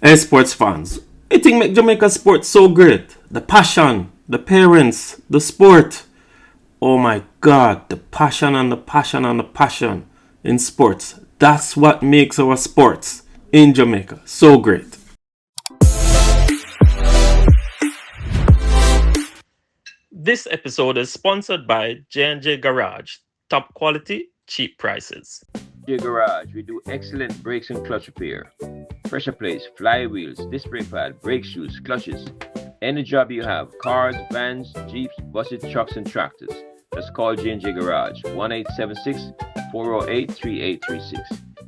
Hey, sports fans, I think make Jamaica sports so great. The passion, the parents, the sport. Oh my God, the passion and the passion and the passion in sports. That's what makes our sports in Jamaica so great. This episode is sponsored by J&J Garage. Top quality, cheap prices. J Garage, we do excellent brakes and clutch repair. Pressure plates, flywheels, disc brake pad, brake shoes, clutches. Any job you have, cars, vans, jeeps, buses, trucks, and tractors. Just call J&J Garage, 1-876-408-3836,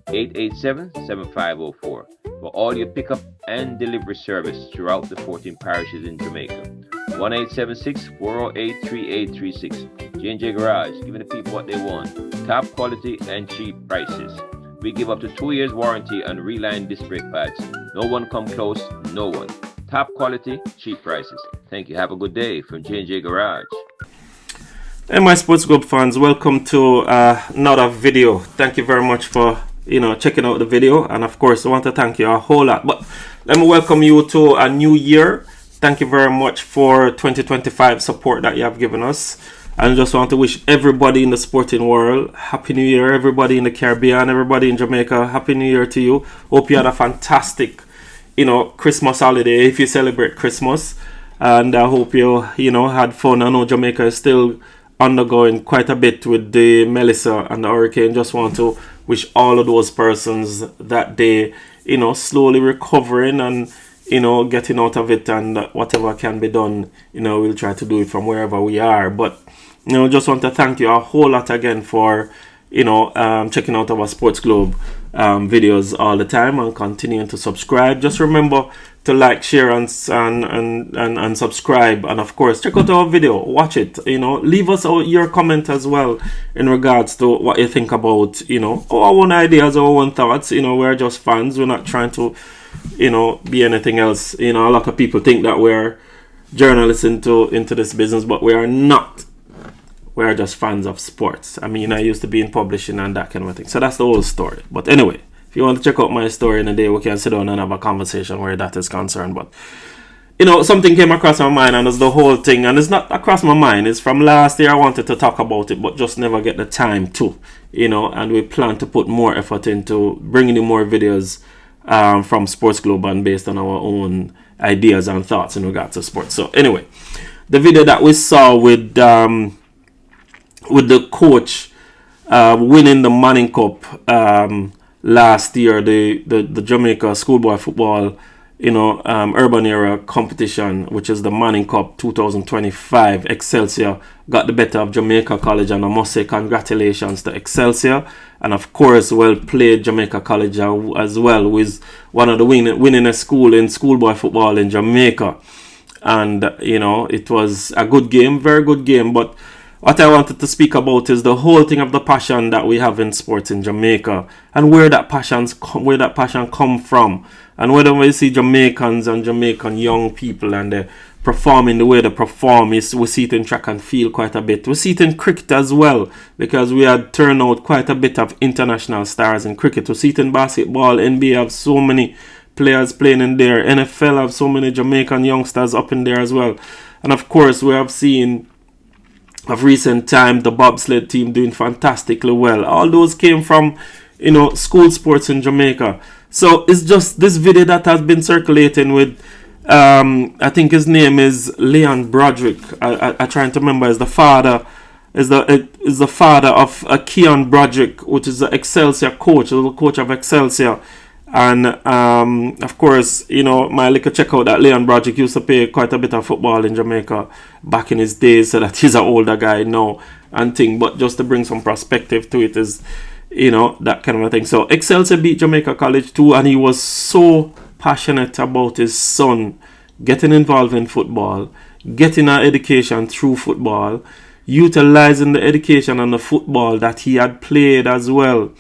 887-7504 for all your pickup and delivery service throughout the 14 parishes in Jamaica. 1-876-408-3836. J&J Garage, giving the people what they want. Top quality and cheap prices. We give up to 2 years warranty on reline disc brake pads. No one come close, no one. Top quality, cheap prices. Thank you. Have a good day from J&J Garage. Hey, my SportGlobe fans, welcome to another video. Thank you very much for checking out the video, and of course I want to thank you a whole lot. But let me welcome you to a new year. Thank you very much for 2025 support that you have given us. And I just want to wish everybody in the sporting world Happy New Year. Everybody in the Caribbean, everybody in Jamaica, Happy New Year to you. Hope you had a fantastic, Christmas holiday if you celebrate Christmas. And I hope you had fun. I know Jamaica is still undergoing quite a bit with the Melissa and the hurricane. Just want to wish all of those persons that they, slowly recovering and getting out of it, and whatever can be done, we'll try to do it from wherever we are. But just want to thank you a whole lot again for checking out our SportGlobe videos all the time and continuing to subscribe. Just remember to like, share, and subscribe, and of course check out our video, watch it. Leave us your comment as well in regards to what you think about our own ideas, our own thoughts. We're just fans. We're not trying to be anything else. A lot of people think that we're journalists into this business, but we are not. We're just fans of sports. I used to be in publishing and that kind of thing. So that's the whole story. But anyway, if you want to check out my story in a day, we can sit down and have a conversation where that is concerned. But something came across my mind, and it's the whole thing, and it's not across my mind. It's from last year. I wanted to talk about it, but just never get the time to. And we plan to put more effort into bringing you more videos from SportGlobe and based on our own ideas and thoughts in regards to sports. So anyway, the video that we saw with the coach winning the Manning Cup last year, the Jamaica Schoolboy Football urban era competition, which is the Manning Cup 2025. Excelsior got the better of Jamaica College, and I must say congratulations to Excelsior, and of course well played Jamaica College as well, with one of the winningest school in schoolboy football in Jamaica. And it was a good game, very good game. But what I wanted to speak about is the whole thing of the passion that we have in sports in Jamaica, and where that passion come from, and whether we see Jamaicans and Jamaican young people and they performing the way they perform. We see it in track and field quite a bit. We see it in cricket as well, because we had turned out quite a bit of international stars in cricket. We see it in basketball. NBA have so many players playing in there. NFL have so many Jamaican youngsters up in there as well. And of course we have seen of recent time the bobsled team doing fantastically well. All those came from school sports in Jamaica. So it's just this video that has been circulating with I think his name is Leon Broderick. I trying to remember. Is the father of Keon Broderick, which is the Excelsior coach, the coach of Excelsior. And of course, my little check out that Leon Broderick used to play quite a bit of football in Jamaica back in his days, so that he's an older guy now and thing. But just to bring some perspective to it is, that kind of a thing. So Excelsior beat Jamaica College too, and he was so passionate about his son getting involved in football, getting an education through football, utilizing the education and the football that he had played as well.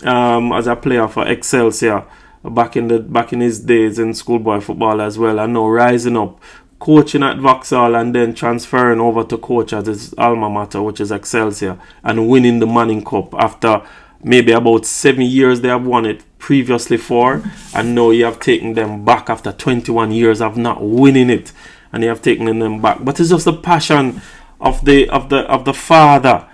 As a player for Excelsior back in his days in schoolboy football as well, and now rising up, coaching at Vauxhall, and then transferring over to coach at his alma mater, which is Excelsior, and winning the Manning Cup after maybe about 7 years they have won it previously for, and now you have taken them back after 21 years of not winning it, and you have taken them back. But it's just the passion of the father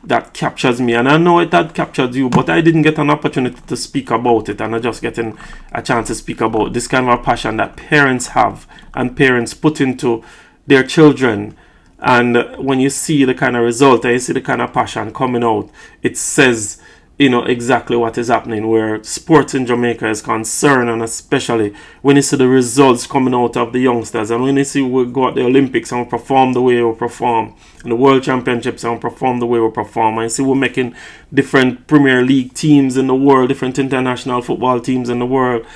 that captures me, and I know it had captured you, but I didn't get an opportunity to speak about it, and I'm just getting a chance to speak about this kind of a passion that parents have and parents put into their children. And when you see the kind of result and you see the kind of passion coming out, it says, exactly what is happening where sports in Jamaica is concerned, and especially when you see the results coming out of the youngsters, and when you see we go at the Olympics and we perform the way we perform, and the World Championships and we perform the way we perform, and you see we're making different Premier League teams in the world, different international football teams in the world,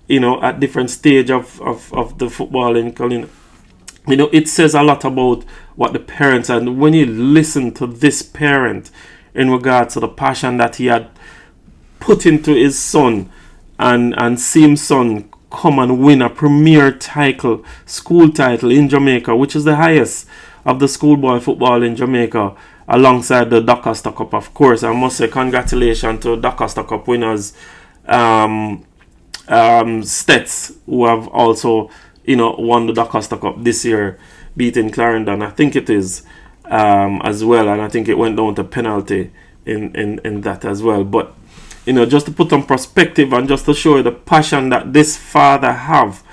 at different stage of the football in it says a lot about what the parents, and when you listen to this parent in regards to the passion that he had put into his son, and see his son come and win a premier title, school title in Jamaica, which is the highest of the schoolboy football in Jamaica, alongside the Doncaster Cup, of course. I must say congratulations to Doncaster Cup winners, Stets, who have also won the Doncaster Cup this year, beating Clarendon, I think it is, as well, and I think it went down to penalty in that as well. But just to put on perspective and just to show you the passion that this father have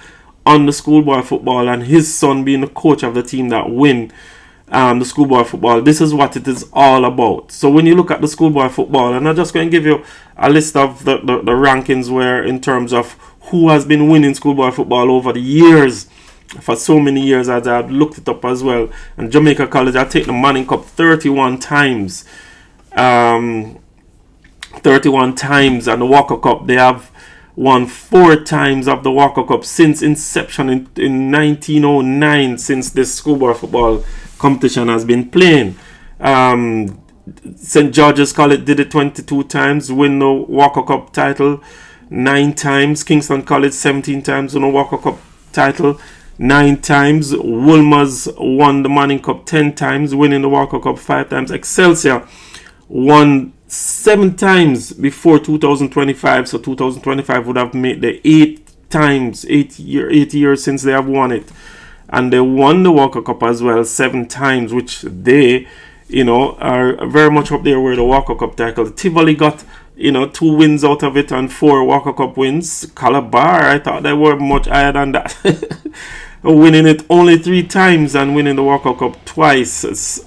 on the schoolboy football, and his son being the coach of the team that win the schoolboy football, this is what it is all about. So when you look at the schoolboy football, and I'm just going to give you a list of the rankings where in terms of who has been winning schoolboy football over the years, for so many years, as I've looked it up as well. And Jamaica College, I take the Manning Cup 31 times. 31 times, and the Walker Cup, they have won 4 times of the Walker Cup since inception in 1909, since this schoolboy football competition has been playing. St. George's College did it 22 times, win the Walker Cup title 9 times. Kingston College 17 times, win the Walker Cup title 9 times. Wolmer's won the Manning Cup 10 times, winning the Walker Cup 5 times. Excelsior won 7 times before 2025, so 2025 would have made the 8 years since they have won it. And they won the Walker Cup as well 7 times, which they are very much up there with the Walker Cup title. Tivoli got 2 wins out of it and 4 Walker Cup wins. Calabar, I thought they were much higher than that. Winning it only 3 times and winning the Walker Cup twice.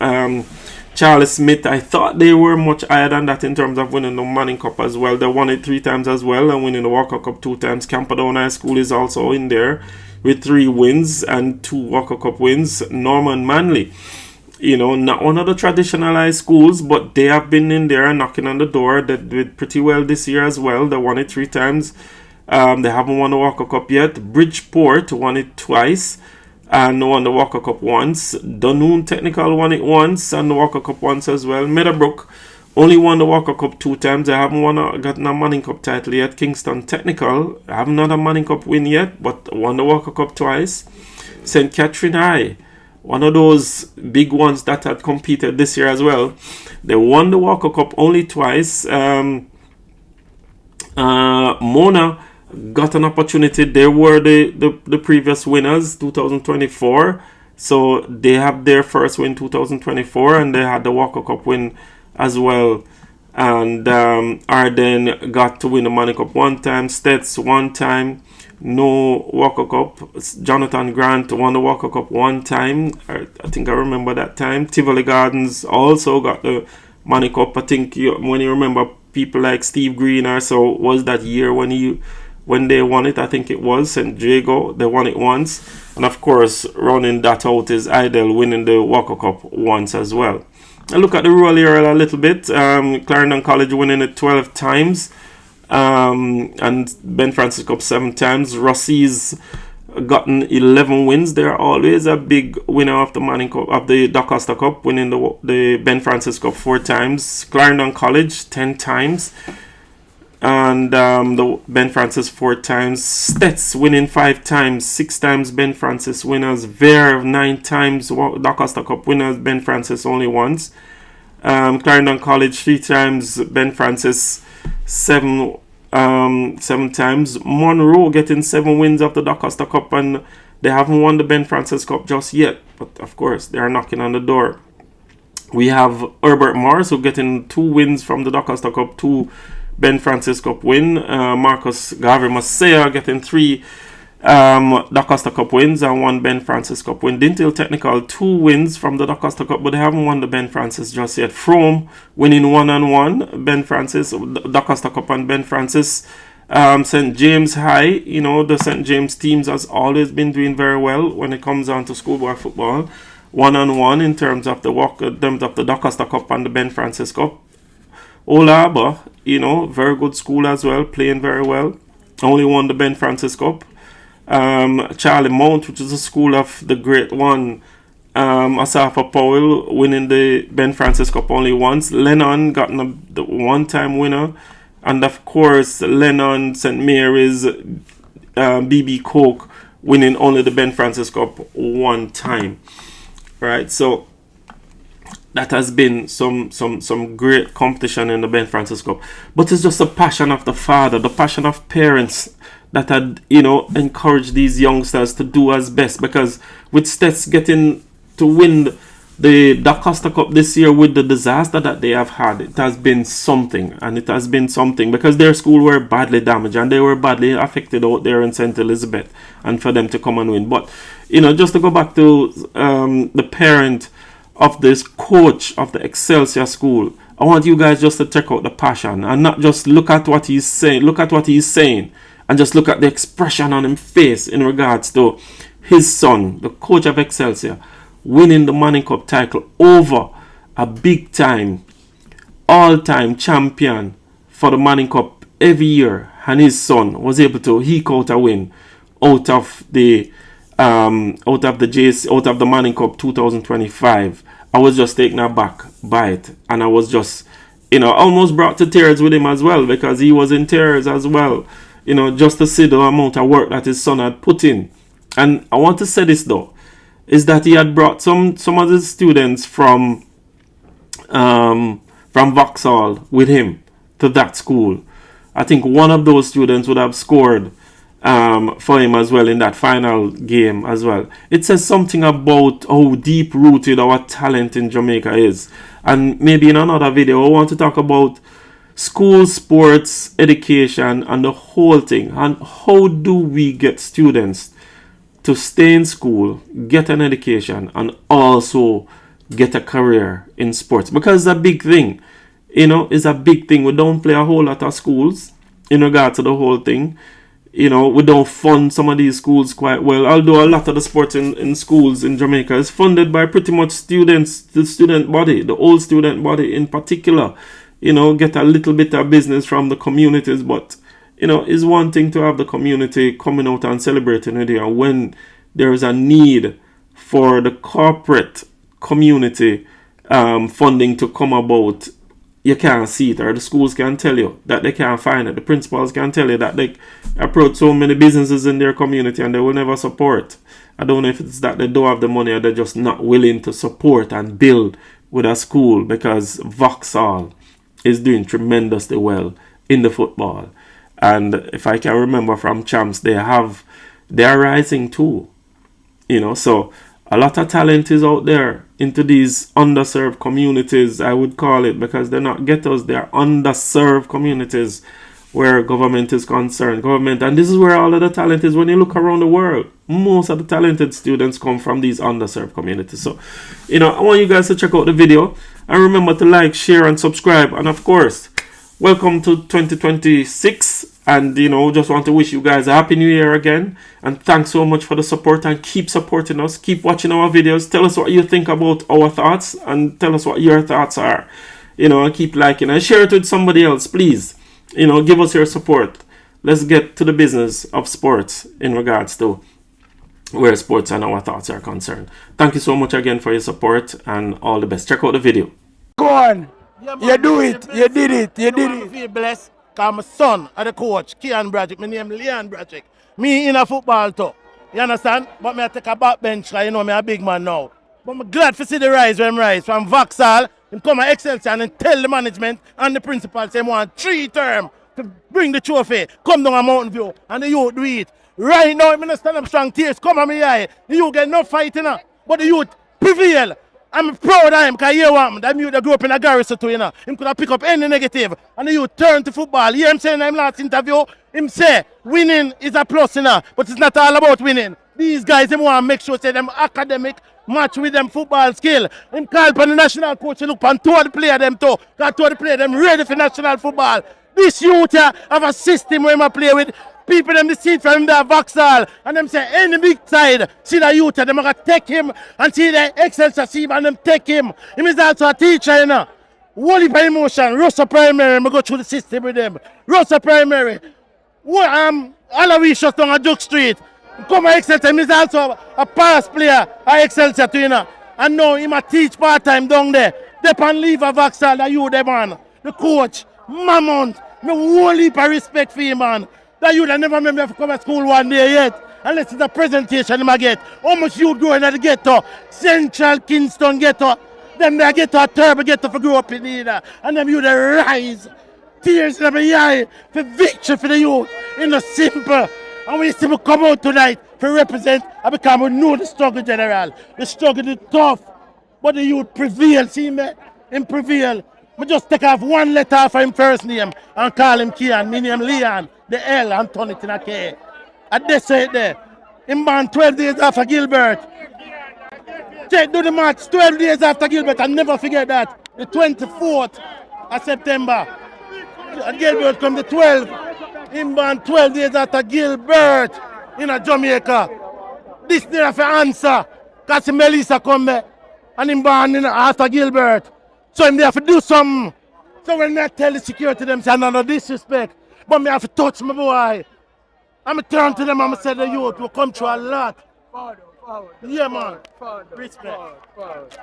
Charles Smith, I thought they were much higher than that in terms of winning the Manning Cup as well. They won it 3 times as well and winning the Walker Cup 2 times. Camperdown High School is also in there with 3 wins and 2 Walker Cup wins. Norman Manley, not one of the traditional high schools, but they have been in there knocking on the door. They did pretty well this year as well. They won it 3 times. They haven't won the Walker Cup yet. Bridgeport won it twice and won the Walker Cup once. Dunoon Technical won it once and the Walker Cup once as well. Meadowbrook only won the Walker Cup 2 times. They haven't gotten a Manning Cup title yet. Kingston Technical haven't had a Manning Cup win yet, but won the Walker Cup twice. St. Catherine High, one of those big ones that had competed this year as well. They won the Walker Cup only twice. Mona got an opportunity. They were the previous winners, 2024. So they have their first win 2024, and they had the Walker Cup win as well. And Arden got to win the Manning Cup 1 time, Stets 1 time, no Walker Cup. Jonathan Grant won the Walker Cup 1 time. I think I remember that time. Tivoli Gardens also got the Manning Cup. I think when you remember people like Steve Green or so, was that year when they won it. I think it was St. Jago. They won it once. And of course, rounding that out is Idle winning the Walker Cup once as well. I look at the rural area a little bit. Clarendon College winning it 12 times. And Ben Francis Cup 7 times. Rossi's gotten 11 wins. They're always a big winner of the Manning Cup, of the Doncaster Cup, winning the Ben Francis Cup 4 times. Clarendon College 10 times. And the Ben Francis 4 times. Stets winning 5 times, 6 times Ben Francis winners. Verve 9 times Doncaster Cup winners, Ben Francis only once. Clarendon College 3 times. Ben Francis 7 times. Monroe getting 7 wins of the DaCosta Cup, and they haven't won the Ben Francis Cup just yet. But of course, they are knocking on the door. We have Herbert Morris who getting 2 wins from the DaCosta Cup, 2 Ben Francis Cup win. Marcus Garvey Masea getting 3 DaCosta Cup wins and 1 Ben Francis Cup win. Dintil Technical 2 wins from the DaCosta Cup, but they haven't won the Ben Francis just yet. Frome winning 1-1 Ben Francis, DaCosta Cup and Ben Francis. St. James High, the St. James teams has always been doing very well when it comes down to schoolboy football. 1-1 in terms of the DaCosta Cup and the Ben Francis Cup. Olaba, very good school as well, playing very well. Only won the Ben Francis Cup. Charlie Mount, which is a school of the great one, Asafa Powell, winning the Ben Francis Cup only once. Lennon got the one-time winner. And of course, Lennon, St. Mary's, BB Coke winning only the Ben Francis Cup one time. Right, so that has been some great competition in the Ben Francis Cup. But it's just the passion of the father, the passion of parents that had, encouraged these youngsters to do as best. Because with Stets getting to win the DaCosta Cup this year with the disaster that they have had, it has been something. And it has been something because their school were badly damaged and they were badly affected out there in St. Elizabeth. And for them to come and win. But, just to go back to the parent of this coach of the Excelsior School, I want you guys just to check out the passion and not just look at what he's saying. Look at what he's saying and just look at the expression on his face in regards to his son, the coach of Excelsior, winning the Manning Cup title over a big time, all-time champion for the Manning Cup every year, and his son was able to eke out a win out of the Manning Cup 2025. I was just taken aback by it, and I was just, almost brought to tears with him as well, because he was in tears as well, just to see the amount of work that his son had put in. And I want to say this though, is that he had brought some of the students from Vauxhall with him to that school. I think one of those students would have scored for him as well in that final game as well. It says something about how deep rooted our talent in Jamaica is. And maybe in another video I want to talk about school sports education and the whole thing, and how do we get students to stay in school, get an education, and also get a career in sports, because it's a big thing. It's a big thing. We don't play a whole lot of schools in regard to the whole thing. We don't fund some of these schools quite well. Although a lot of the sports in schools in Jamaica is funded by pretty much students, the student body, the old student body in particular. Get a little bit of business from the communities, but it's one thing to have the community coming out and celebrating with you. And when there is a need for the corporate community funding to come about, you can't see it, or the schools can tell you that they can't find it. The principals can tell you that they approach so many businesses in their community and they will never support. I don't know if it's that they don't have the money or they're just not willing to support and build with a school, because Vauxhall is doing tremendously well in the football. And if I can remember from Champs, they are rising too. So a lot of talent is out there into these underserved communities, I would call it, because they're not ghettos, they're underserved communities where government is concerned. And this is where all of the talent is. When you look around the world, most of the talented students come from these underserved communities. So, I want you guys to check out the video. And remember to like, share, and subscribe. And of course, welcome to 2026. And, just want to wish you guys a happy new year again. And thanks so much for the support, and keep supporting us. Keep watching our videos. Tell us what you think about our thoughts, and tell us what your thoughts are. And keep liking and share it with somebody else, please. Give us your support. Let's get to the business of sports in regards to where sports and our thoughts are concerned. Thank you so much again for your support, and all the best. Check out the video. Go on. Yeah, you do it. You did it. You did it. I feel blessed because my son are the coach, Kian Bradrick. My name is Leon Bradrick. Me in a football too. You understand? But me I take a backbench because me a big man now. But I'm glad to see the rise when rise from Vauxhall. Him come at Excelsior and tell the management and the principal say want 3 term to bring the trophy. Come down a Mountain View and the youth do it. Right now, I'm going to stand up strong, tears come on me eye. The youth get no fighting, but the youth prevail. I'm proud of him because you want that youth that grew up in a garrison too, Him could have picked up any negative and the youth turn to football. You hear him saying in him last interview? Him say winning is a plus, but it's not all about winning. These guys, them want to make sure say them academic match with them football skill. Him call for the national coach to look and two of the player them too. Because two of the player them ready for national football. This youth have a system where him play with. People them see it from the Vauxhall and them say any big side see the youth them gonna take him and see the Excelsior see and them take him. Him is also a teacher, Whole heap of emotion. Rossa Primary, I go through the system with them. Rossa Primary. Alawi shut down a Duke Street. Come at Excelsior, him is also a past player at Excelsior too, And now him a teach part-time down there. They can leave a Vauxhall, the youth them man. The coach, Mamont. Me whole heap of respect for him, man. That youth I never remember to come to school one day yet. Unless it's a presentation I get. How much youth growing at the ghetto? Central Kingston ghetto. Then they get to a turbo ghetto for grow up in here. And them youth they rise. Tears in my eye for victory for the youth. In the simple. And we see me come out tonight to represent and because we know the struggle general. The struggle is tough. But the youth prevail. See me? Him prevail. We just take off one letter off him first name and call him Kian. My name Leon. The L and turn it in a K. And they say it there. Him born 12 days after Gilbert. Check do the match 12 days after Gilbert. I never forget that. The 24th of September. And Gilbert come the 12th. Him born 12 days after Gilbert in a Jamaica. This there for answer. Because Melissa come there. And him born after Gilbert. So him there to do something. So when I tell the security them say no disrespect. But me have to touch my boy. I'm turn to them and I say the youth will come through a lot. Forward. Yeah, man. Forward. Respect. Forward.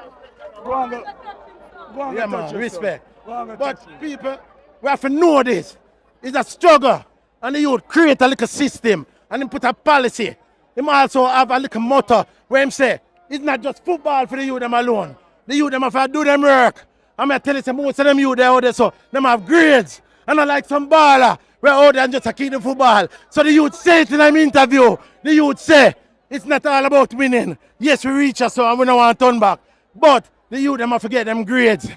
Go on, Yeah, man. Respect. But But people, we have to know this. It's a struggle. And the youth create a little system. And him put a policy. Him also have a little motto where him say, it's not just football for the youth them alone. The youth them have to do them work. I'm going to tell you some most of them youth out there, so them have grades. And I like some baller. We're out there and just keep the football. So the youth say it in an interview. The youth say, it's not all about winning. Yes, we reach us so and we don't want to turn back. But the youth them have to get them grades.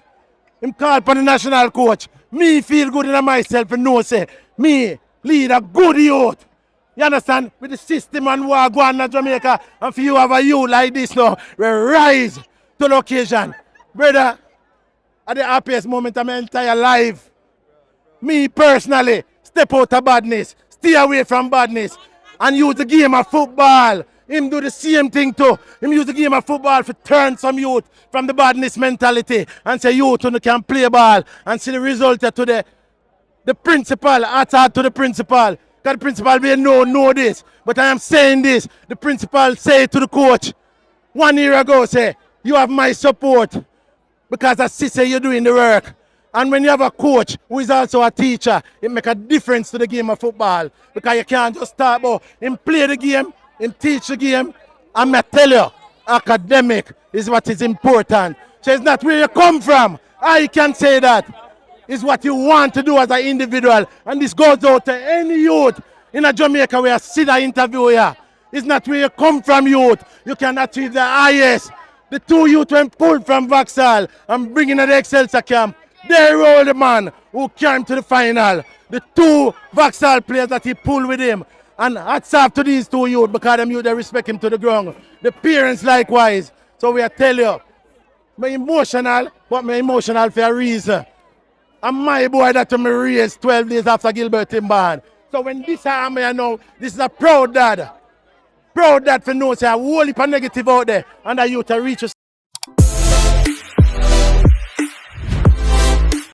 Him call for the national coach. Me feel good in myself and know say, me lead a good youth. You understand? With the system and war going on Jamaica. And for you have a youth like this now, we rise to the occasion. Brother, at the happiest moment of my entire life, me personally, step out of badness, stay away from badness, and use the game of football. Him do the same thing too. Him use the game of football to turn some youth from the badness mentality and say youth who can play ball and see the result to the principal, attach to the principal. Because the principal may know this. But I am saying this. The principal say to the coach 1 year ago, say, you have my support. Because I see say you're doing the work. And when you have a coach who is also a teacher, it makes a difference to the game of football. Because you can't just start about him play the game, him teach the game. And I tell you, academic is what is important. So it's not where you come from. I can say that. It's what you want to do as an individual. And this goes out to any youth in a Jamaica where I see the interview here. It's not where you come from, youth. You can achieve the highest. The 2 youth when pulled from Vauxhall and bringing at the Excelsior camp, they roll the man who came to the final. The 2 Vauxhall players that he pulled with him. And hats off to these 2 youth because them youth they respect him to the ground. The parents likewise. So we tell you, I'm emotional, but I'm emotional for a reason. And my boy that me raised 12 days after Gilbert Timban. So when this happens, I know this is a proud dad. Proud dad for know say a whole heap of negative out there and that youth to reach a